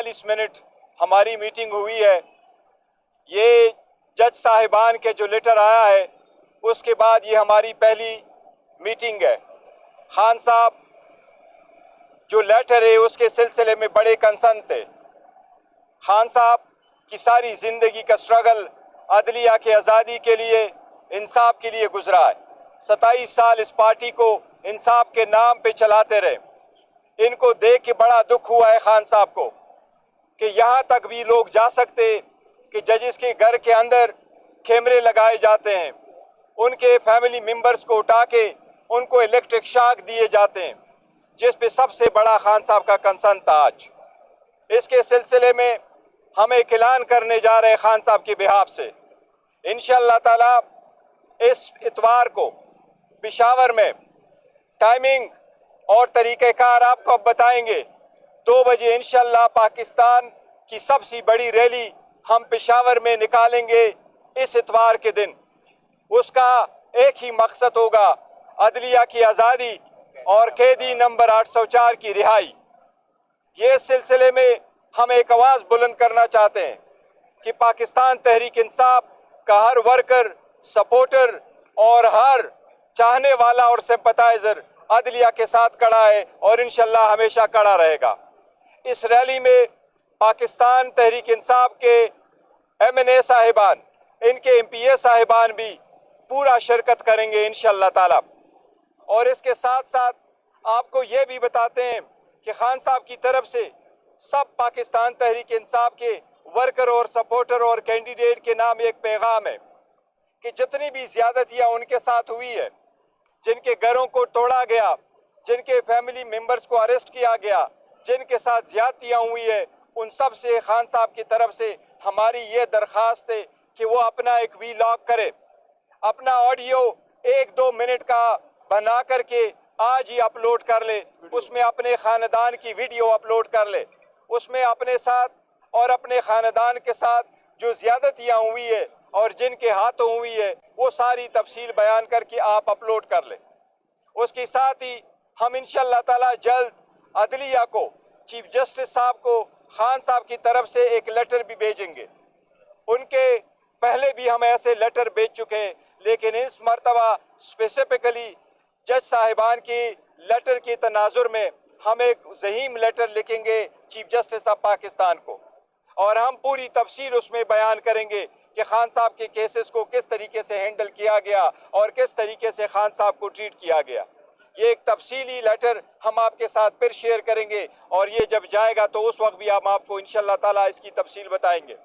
45 minute हमारी meeting हुई है। ये जज साहिबान के जो लेटर आया है उसके बाद ये हमारी पहली मीटिंग है। खान साहब जो लेटर है उसके सिलसिले में बड़े कंसर्न थे। खान साहब की सारी ज़िंदगी का स्ट्रगल अदलिया के आज़ादी के लिए, इंसाफ के लिए गुजरा है। 27 साल इस पार्टी को इंसाफ के नाम पे चलाते रहे। इनको देख के बड़ा दुख हुआ है खान साहब को कि यहाँ तक भी लोग जा सकते कि जजेस के घर के अंदर कैमरे लगाए जाते हैं, उनके फैमिली मेंबर्स को उठा के उनको इलेक्ट्रिक शॉक दिए जाते हैं, जिस पे सबसे बड़ा खान साहब का कंसर्न था। आज इसके सिलसिले में हम एक ऐलान करने जा रहे हैं खान साहब के बिहाफ से। इंशाअल्लाह ताला इस इतवार को पेशावर में टाइमिंग और तरीक़ेकार आपको अब बताएंगे। 2 बजे इंशाअल्लाह पाकिस्तान की सबसे बड़ी रैली हम पेशावर में निकालेंगे इस इतवार के दिन। उसका एक ही मकसद होगा, अदलिया की आज़ादी और कैदी नंबर 804 की रिहाई। ये सिलसिले में हम एक आवाज़ बुलंद करना चाहते हैं कि पाकिस्तान तहरीक इंसाफ का हर वर्कर, सपोर्टर और हर चाहने वाला और सिंपैथाइजर अदलिया के साथ खड़ा है और इंशाअल्लाह हमेशा खड़ा रहेगा। इस रैली में पाकिस्तान तहरीक इंसाफ के MNA साहिबान, इनके MPA साहिबान भी पूरा शिरकत करेंगे इंशाअल्लाह ताला। और इसके साथ साथ आपको ये भी बताते हैं कि खान साहब की तरफ से सब पाकिस्तान तहरीक इंसाफ के वर्कर और सपोर्टर और कैंडिडेट के नाम एक पैगाम है कि जितनी भी ज़्यादतियाँ उनके साथ हुई है, जिनके घरों को तोड़ा गया, जिनके फैमिली मेंबर्स को अरेस्ट किया गया, जिनके साथ ज़्यादतियाँ हुई है, उन सब से खान साहब की तरफ से हमारी ये दरख्वास्त है कि वो अपना एक वीलॉग करे, अपना ऑडियो 1-2 मिनट का बना करके आज ही अपलोड कर ले, उसमें अपने ख़ानदान की वीडियो अपलोड कर ले, उसमें अपने साथ और अपने ख़ानदान के साथ जो ज़्यादतियाँ हुई है और जिनके हाथों हुई है वो सारी तफसील बयान करके आप अपलोड कर ले। उसके साथ ही हम इंशाअल्लाह ताला जल्द अदलिया को, चीफ जस्टिस साहब को खान साहब की तरफ से एक लेटर भी भेजेंगे। उनके पहले भी हम ऐसे लेटर भेज चुके हैं, लेकिन इस मरतबा स्पेसिफिकली जज साहिबान की लेटर के तनाजुर में हम एक ज़हीम लेटर लिखेंगे चीफ जस्टिस ऑफ पाकिस्तान को, और हम पूरी तफसील उसमें बयान करेंगे कि खान साहब के केसेस को किस तरीके से हैंडल किया गया और किस तरीके से खान साहब को ट्रीट किया गया। ये एक तफसीली लेटर हम आपके साथ फिर शेयर करेंगे और ये जब जाएगा तो उस वक्त भी हम आपको इंशाअल्लाह ताला इसकी तफसील बताएंगे।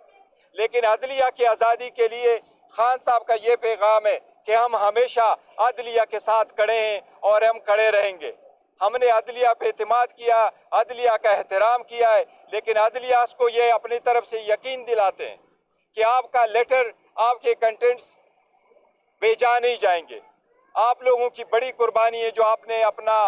लेकिन अदलिया की आज़ादी के लिए खान साहब का ये पैगाम है कि हम हमेशा अदलिया के साथ खड़े हैं और हम खड़े रहेंगे। हमने अदलिया पे एतमाद किया, अदलिया का एहतराम किया है, लेकिन अदलिया को ये अपनी तरफ से यकीन दिलाते हैं कि आपका लेटर, आपके कंटेंट्स बेजा नहीं जाएंगे। आप लोगों की बड़ी कुर्बानी है जो आपने अपना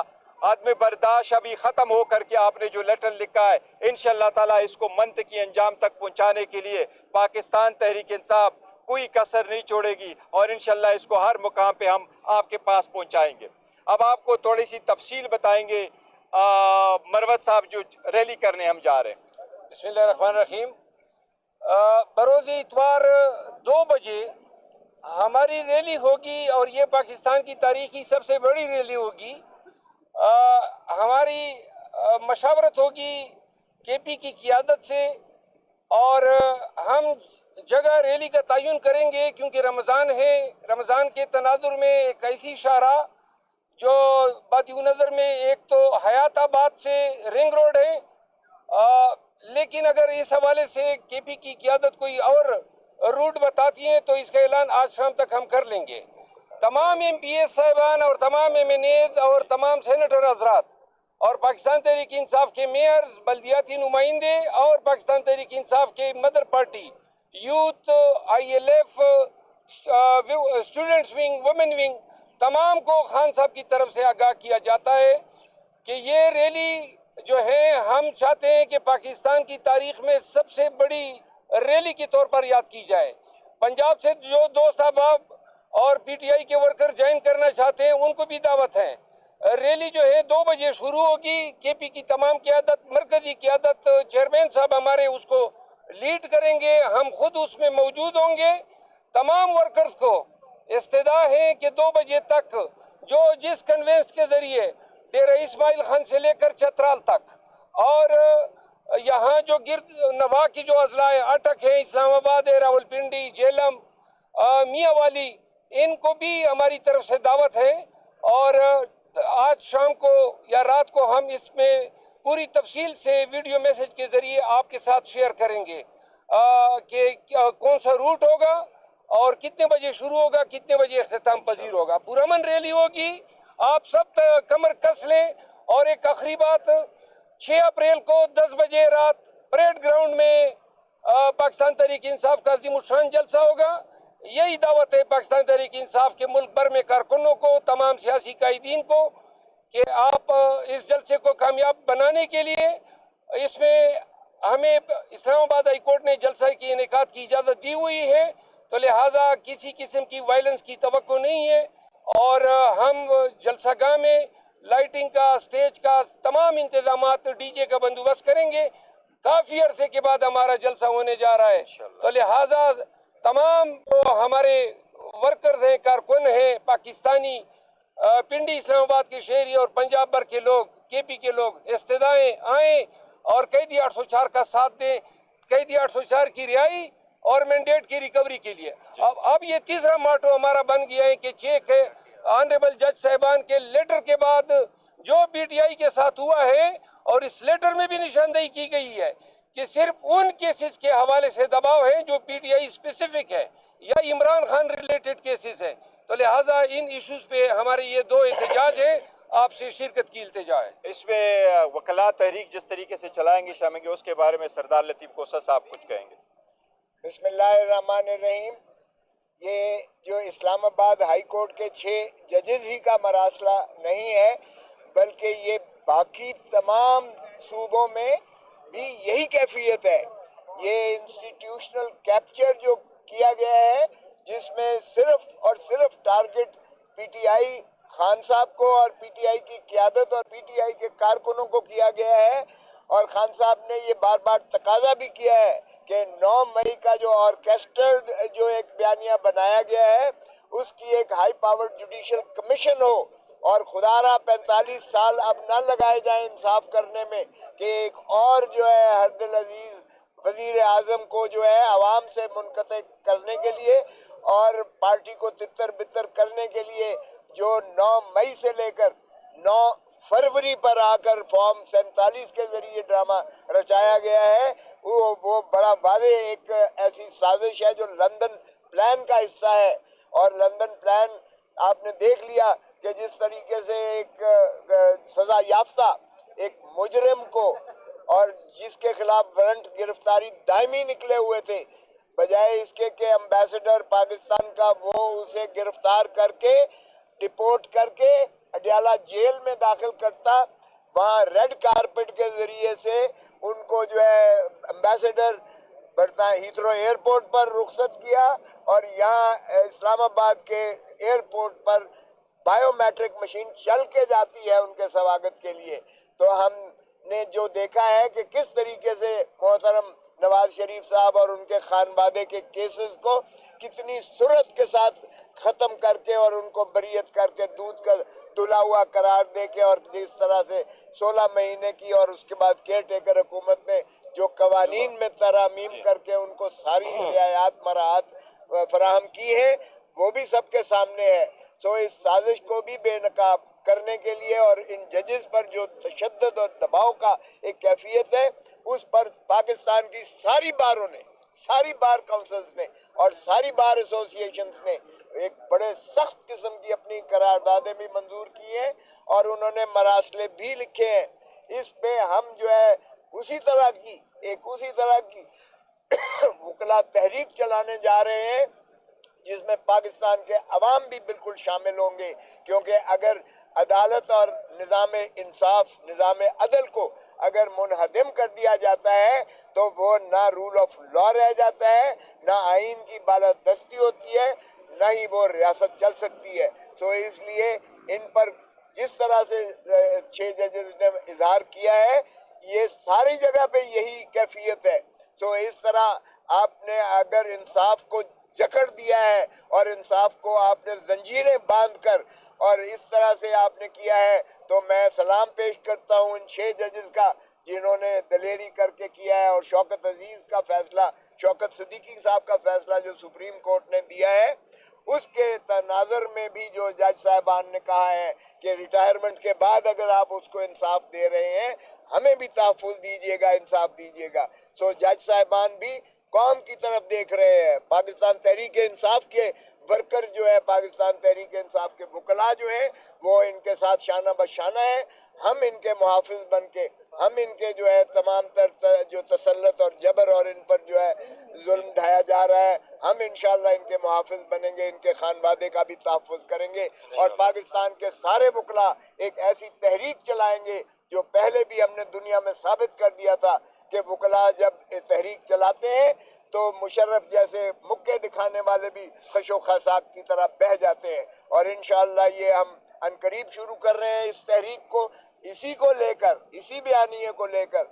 आदम बर्दाश्त अभी ख़त्म हो करके आपने जो लेटर लिखा है, इंशाअल्लाह ताला इसको मंतकी अंजाम तक पहुँचाने के लिए पाकिस्तान तहरीक इंसाफ कोई कसर नहीं छोड़ेगी और इंशाअल्लाह इसको हर मुकाम पे हम आपके पास पहुँचाएंगे। अब आपको थोड़ी सी तफसील बताएंगे मरवत साहब जो रैली करने हम जा रहे हैं। बिस्मिल्लाहिर्रहमानिर्रहीम। बरोज़ इतवार 2 बजे हमारी रैली होगी और ये पाकिस्तान की तारीख की सबसे बड़ी रैली होगी। हमारी मशावरत होगी KP की क़ियादत से और हम जगह रैली का तयन करेंगे क्योंकि रमज़ान है। रमज़ान के तनाजुर में एक ऐसी शारा जो बादनज़र में एक तो हयाताबाद से रिंग रोड है, लेकिन अगर इस हवाले से KP की क़ियादत कोई और रूट बताती है तो इसका ऐलान आज शाम तक हम कर लेंगे। तमाम MPA साहिबान और तमाम MNAs और तमाम सेनेटर हजरात और पाकिस्तान तहरीक इंसाफ के मेयर्स, बल्दियाती नुमाइंदे और पाकिस्तान तहरीक इंसाफ के mother party, youth, ILF, students wing, women wing, तमाम को खान साहब की तरफ से आगाह किया जाता है कि ये रैली जो है हम चाहते हैं कि पाकिस्तान की तारीख में सबसे बड़ी रैली के तौर पर याद की जाए। पंजाब से जो दोस्त अहबाब और PTI के वर्कर ज्वाइन करना चाहते हैं उनको भी दावत है। रैली जो है 2 बजे शुरू होगी। केपी की तमाम क़यादत, मरकजी क़यादत, चेयरमैन साहब हमारे उसको लीड करेंगे, हम खुद उसमें मौजूद होंगे। तमाम वर्कर्स को इस्तदा है कि 2 बजे तक जो जिस कन्वेंस के जरिए डेरा इस्माइल खान से लेकर चतराल तक और यहाँ जो गिरद नवा की जो अजला है, अटक है, इस्लामाबाद है, रावलपिंडी, जेलम, मियाँवाली, इनको भी हमारी तरफ से दावत है। और आज शाम को या रात को हम इसमें पूरी तफसील से वीडियो मैसेज के जरिए आपके साथ शेयर करेंगे कि कौन सा रूट होगा और कितने बजे शुरू होगा, कितने बजे इख्तिताम पजीर होगा। पुरअमन रैली होगी, आप सब कमर कस लें। और एक आखिरी बात, 6 अप्रैल को 10 बजे रात परेड ग्राउंड में पाकिस्तान तहरीक इंसाफ का अज़ीमुश्शान जलसा होगा। यही दावत है पाकिस्तान तहरीक इंसाफ के मुल्क भर में कारकुनों को, तमाम सियासी कायदीन को, कि आप इस जलसे को कामयाब बनाने के लिए, इसमें हमें इस्लामाबाद हाई कोर्ट ने जलसा की इनेकाद की इजाज़त दी हुई है, तो लिहाजा किसी किस्म की वायलेंस की तवक्को नहीं है। और हम जलसागाह में लाइटिंग का, स्टेज का तमाम इंतजामात, डीजे का बंदोबस्त करेंगे। काफ़ी अरसे के बाद हमारा जलसा होने जा रहा है, तो लिहाजा तमाम जो हमारे वर्कर्स हैं, कारकुन हैं, पाकिस्तानी, पिंडी इस्लामाबाद के शहरी और पंजाब भर के लोग, केपी के लोग इस्तदाएं आएँ और कैदी 804 का साथ दें, कैदी 804 की रिहाई और मैंडेट की रिकवरी के लिए। अब ये तीसरा माटो हमारा बन गया है कि चेक है ऑनरेबल जज साहिबान के लेटर के बाद जो पीटीआई के साथ हुआ है, और इस लेटर में भी निशानदेही की गई है कि सिर्फ उन केसेस के हवाले से दबाव है जो पीटीआई स्पेसिफिक है या इमरान खान रिलेटेड केसेस है। तो लिहाजा इन इश्यूज पे हमारे ये 2 एहतजाज है, आपसे शिरकत की इल्तिजा है। इसमें वकला तहरीक जिस तरीके से चलाएंगे शामेंगे, उसके बारे में सरदार लतीफ़ कोसा साहब कुछ कहेंगे। बिस्मिल्लाहिर्रहमानिर्रहीम। ये जो इस्लामाबाद हाई कोर्ट के 6 जजेस ही का मरासला नहीं है, बल्कि ये बाकी तमाम सूबों में भी यही कैफियत है। ये इंस्टीट्यूशनल कैप्चर जो किया गया है, जिसमें सिर्फ और सिर्फ टारगेट पीटीआई खान साहब को और पीटीआई की क़यादत और पीटीआई के कारकुनों को किया गया है। और खान साहब ने ये बार बार तकाजा भी किया है कि 9 मई का जो ऑर्केस्ट्रेड जो एक बयानिया बनाया गया है, उसकी एक हाई पावर्ड जुडिशल कमीशन हो, और खुदारा 45 साल अब न लगाए जाए इंसाफ करने में कि एक और जो है हरदिल अजीज वजीर आजम को जो है आवाम से मुनक़ते करने के लिए और पार्टी को तितर बितर करने के लिए जो 9 मई से लेकर 9 फरवरी पर आकर फॉर्म 47 के जरिए ड्रामा रचाया गया है, वो बड़ा वादे एक ऐसी साजिश है जो लंदन प्लान का हिस्सा है। और लंदन प्लान आपने देख लिया कि जिस तरीके से एक सजा याफ्ता एक मुजरिम को, और जिसके खिलाफ वारंट गिरफ्तारी दायमी निकले हुए थे, बजाय इसके कि एम्बेसडर पाकिस्तान का वो उसे गिरफ्तार करके डिपोर्ट करके अडियाला जेल में दाखिल करता, वहाँ रेड कारपेट के जरिए से उनको जो है एम्बेसडर हीथ्रो एयरपोर्ट पर रुखसत किया, और यहाँ इस्लामाबाद के एयरपोर्ट पर बायोमेट्रिक मशीन चल के जाती है उनके स्वागत के लिए। तो हमने जो देखा है कि किस तरीके से मोहतरम नवाज शरीफ साहब और उनके खानवादे के केसेस को कितनी सुरत के साथ ख़त्म करके और उनको बरीयत करके दूध का धुला हुआ करार दे के, और जिस तरह से 16 महीने की और उसके बाद केयर टेकर हुकूमत ने जो कवानीन में तरामीम करके उनको सारी रियायत मराहत फराहम की है, वो भी सबके सामने है। तो इस साजिश को भी बेनकाब करने के लिए और इन जजेस पर जो तशद्दुद और दबाव का एक कैफियत है, उस पर पाकिस्तान की सारी बारों ने, सारी बार काउंसिल्स ने और सारी बार एसोसिएशंस ने एक बड़े सख्त किस्म की अपनी करारदादें भी मंजूर की हैं और उन्होंने मरासले भी लिखे हैं। इस पे हम जो है उसी तरह की वकला तहरीक चलाने जा रहे हैं, जिसमें पाकिस्तान के अवाम भी बिल्कुल शामिल होंगे, क्योंकि अगर अदालत और निज़ाम इंसाफ, निज़ाम अदल को अगर मुनहदम कर दिया जाता है तो वो ना रूल ऑफ लॉ रह जाता है, ना आइन की बालादस्ती होती है, ना ही वो रियासत चल सकती है। तो इसलिए इन पर जिस तरह से 6 जजेस ने इजहार किया है, ये सारी जगह पे यही कैफियत है। तो इस तरह आपने अगर इंसाफ को जकड़ दिया है और इंसाफ को आपने जंजीरें बांधकर और इस तरह से आपने किया है, तो मैं सलाम पेश करता हूं इन 6 जजेस का जिन्होंने दलेरी करके किया है। और शौकत अजीज का फैसला, शौकत सिद्दीकी साहब का फैसला जो सुप्रीम कोर्ट ने दिया है, उसके तनाजर में भी जो जज साहबान ने कहा है कि रिटायरमेंट के बाद अगर आप उसको इंसाफ दे रहे हैं, हमें भी तहफ़्फ़ुज़ दीजिएगा, इंसाफ दीजिएगा। तो जज साहबान भी कौम की तरफ देख रहे हैं। पाकिस्तान तहरीक इंसाफ के वर्कर जो है, पाकिस्तान तहरीक इंसाफ के वकला जो है, वो इनके साथ शाना बशाना है। हम इनके मुहाफिज बन के, हम इनके जो है तमाम तर जो तसल्लत और जबर और इन पर जो है जुल्म ढाया जा रहा है, हम इंशाल्लाह इनके मुहाफिज बनेंगे, इनके खानवादे का भी तहफ़्फ़ुज़ करेंगे और पाकिस्तान के सारे वकला एक ऐसी तहरीक चलाएंगे जो पहले भी हमने दुनिया में साबित कर दिया था कि वकला जब तहरीक चलाते हैं तो मुशर्रफ जैसे मुक्के दिखाने वाले भी खशो खसाक की तरह बह जाते हैं। और इंशाअल्लाह ये हम अनकरीब शुरू कर रहे हैं इस तहरीक को, इसी को लेकर, इसी बयानिए को लेकर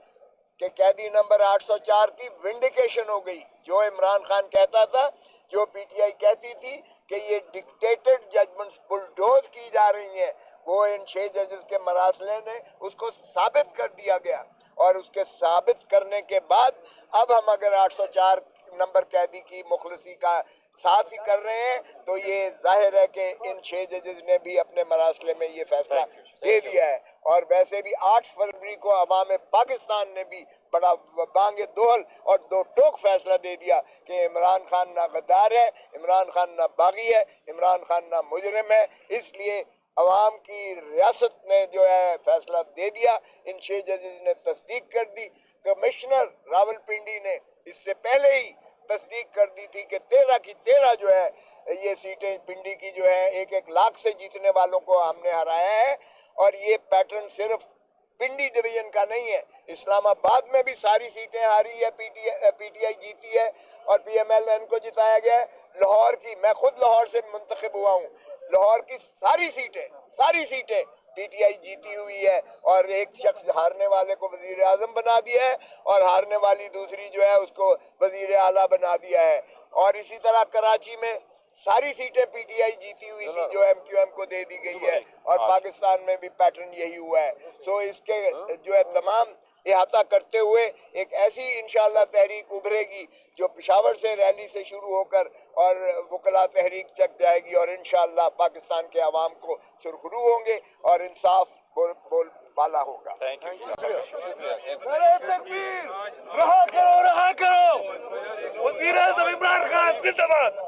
कि कैदी नंबर 804 की विंडिकेशन हो गई। जो इमरान खान कहता था, जो पीटीआई कहती थी कि ये डिक्टेटेड जजमेंट्स बुलडोज की जा रही हैं, वो इन 6 जजेस के मरासले ने उसको साबित कर दिया गया। और उसके साबित करने के बाद अब हम अगर 804 नंबर कैदी की मुखलसी का साथ ही कर रहे हैं, तो ये जाहिर है कि इन 6 जजेस ने भी अपने मरासले में ये फैसला दे दिया है। और वैसे भी 8 फरवरी को अवाम पाकिस्तान ने भी बड़ा बांगे दोहल और दो टोक फैसला दे दिया कि इमरान खान ना गद्दार है, इमरान खान ना बागी है, इमरान खान ना मुजरिम है। इसलिए अवाम की रियासत ने जो है फैसला दे दिया, इन 6 जजेस ने तस्दीक कर दी। कमिश्नर रावलपिंडी ने इससे पहले ही तस्दीक कर दी थी कि 13 की 13 जो है ये सीटें पिंडी की जो है 1-1 लाख से जीतने वालों को हमने हराया है। और ये पैटर्न सिर्फ पिंडी डिवीजन का नहीं है, इस्लामाबाद में भी सारी सीटें हारी है, पीटीआई जीती है और पीएमएलएन को जिताया गया है। लाहौर की, मैं खुद लाहौर से मुंतखब हुआ हूँ, लाहौर की सारी सीटें पीटीआई जीती हुई है। और एक शख्स हारने वाले को वजीर आजम बना दिया है और हारने वाली दूसरी जो है उसको वजीर आला बना दिया है। और इसी तरह कराची में सारी सीटें पीटीआई जीती हुई थी जो एमक्यूएम को दे दी गई है। और पाकिस्तान में भी पैटर्न यही हुआ है। तो इसके जो है तमाम इहाता करते हुए एक ऐसी इंशाअल्लाह तहरीक उभरेगी जो पेशावर से रैली से शुरू होकर और वकला तहरीक तक जाएगी और इंशाअल्लाह पाकिस्तान के अवाम को सुरखरू होंगे और इंसाफ बोल बाला होगा। Thank you. रहा करो वज़ीर आज़म इमरान खान जिंदाबाद।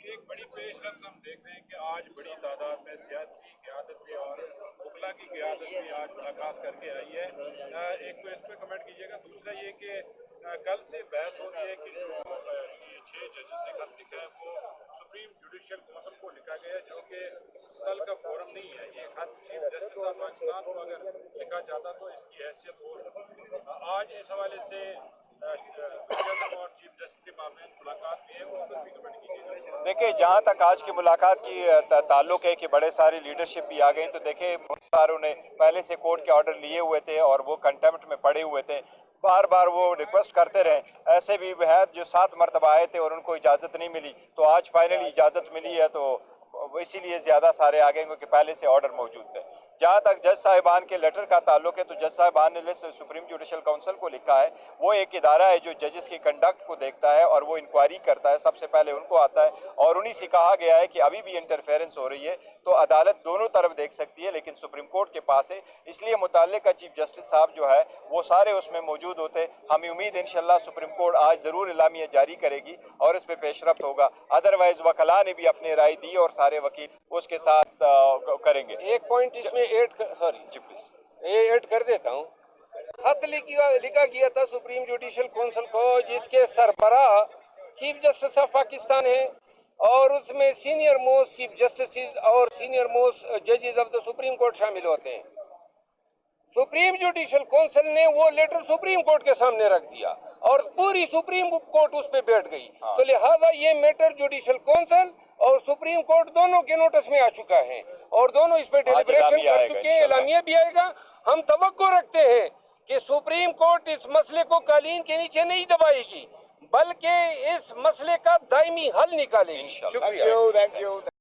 एक बड़ी पेशरफ्त हम देख रहे हैं कि आज बड़ी तादाद में सियासी क़यादत भी और वकला की क़यादत भी आज मुलाकात करके आई है। एक तो इस पर कमेंट कीजिएगा। दूसरा ये कि कल से बहस हो रही है कि जो ये 6 जजेस ने खत लिखा है वो सुप्रीम जुडिशल काउंसिल को लिखा गया है, जो कि कल का फोरम नहीं है। ये खत चीफ जस्टिस ऑफ पाकिस्तान को अगर लिखा जाता तो इसकी हैसियत हो। आज इस हवाले से और चीफ जस्टिस के मामले में मुलाकात भी है, उस पर भी कमेंट कीजिएगा। देखिए, जहाँ तक आज की मुलाकात की ताल्लुक है कि बड़े सारी लीडरशिप भी आ गई, तो देखिए बहुत सारों ने पहले से कोर्ट के ऑर्डर लिए हुए थे और वो कंटेम्प्ट में पड़े हुए थे, बार बार वो रिक्वेस्ट करते रहे। ऐसे भी हैं जो 7 मरतबा आए थे और उनको इजाज़त नहीं मिली, तो आज फाइनली इजाज़त मिली है, तो इसीलिए ज़्यादा सारे आ गए क्योंकि पहले से ऑर्डर मौजूद थे। जहाँ तक जज साहिबान के लेटर का ताल्लुक है, तो जज साहिबान ने सुप्रीम जुडिशल काउंसिल को लिखा है। वो एक इदारा है जो जजेस की कंडक्ट को देखता है और वो इंक्वायरी करता है, सबसे पहले उनको आता है। और उन्हीं से कहा गया है कि अभी भी इंटरफेरेंस हो रही है तो अदालत दोनों तरफ देख सकती है, लेकिन सुप्रीम कोर्ट के पास है, इसलिए मुताल्लिका चीफ जस्टिस साहब जो है वो सारे उसमें मौजूद होते। हमें उम्मीद है इंशाल्लाह सुप्रीम कोर्ट आज ज़रूर इलामिया जारी करेगी और इस पर पेशरफ्त होगा। अदरवाइज वकला ने भी अपनी राय दी और सारे वकील उसके साथ करेंगे। एक पॉइंट इसमें ऐड कर देता हूँ। खत लिखा गया था सुप्रीम जुडिशल काउंसिल को, जिसके सरबराह चीफ जस्टिस ऑफ पाकिस्तान है और उसमें सीनियर मोस्ट चीफ जस्टिस और सीनियर मोस्ट जजेस ऑफ द सुप्रीम कोर्ट शामिल होते हैं। सुप्रीम जुडिशल काउंसिल ने वो लेटर सुप्रीम कोर्ट के सामने रख दिया और पूरी सुप्रीम कोर्ट उस पे बैठ गई। तो लिहाजा ये मैटर जुडिशल काउंसिल और सुप्रीम कोर्ट दोनों के नोटिस में आ चुका है और दोनों इस पे डेलिब्रेशन कर चुके हैं। एलामिया भी आएगा। हम तवक्को रखते हैं कि सुप्रीम कोर्ट इस मसले को कालीन के नीचे नहीं दबाएगी, बल्कि इस मसले का दायमी हल निकालेगी। शुक्रिया। Thank you.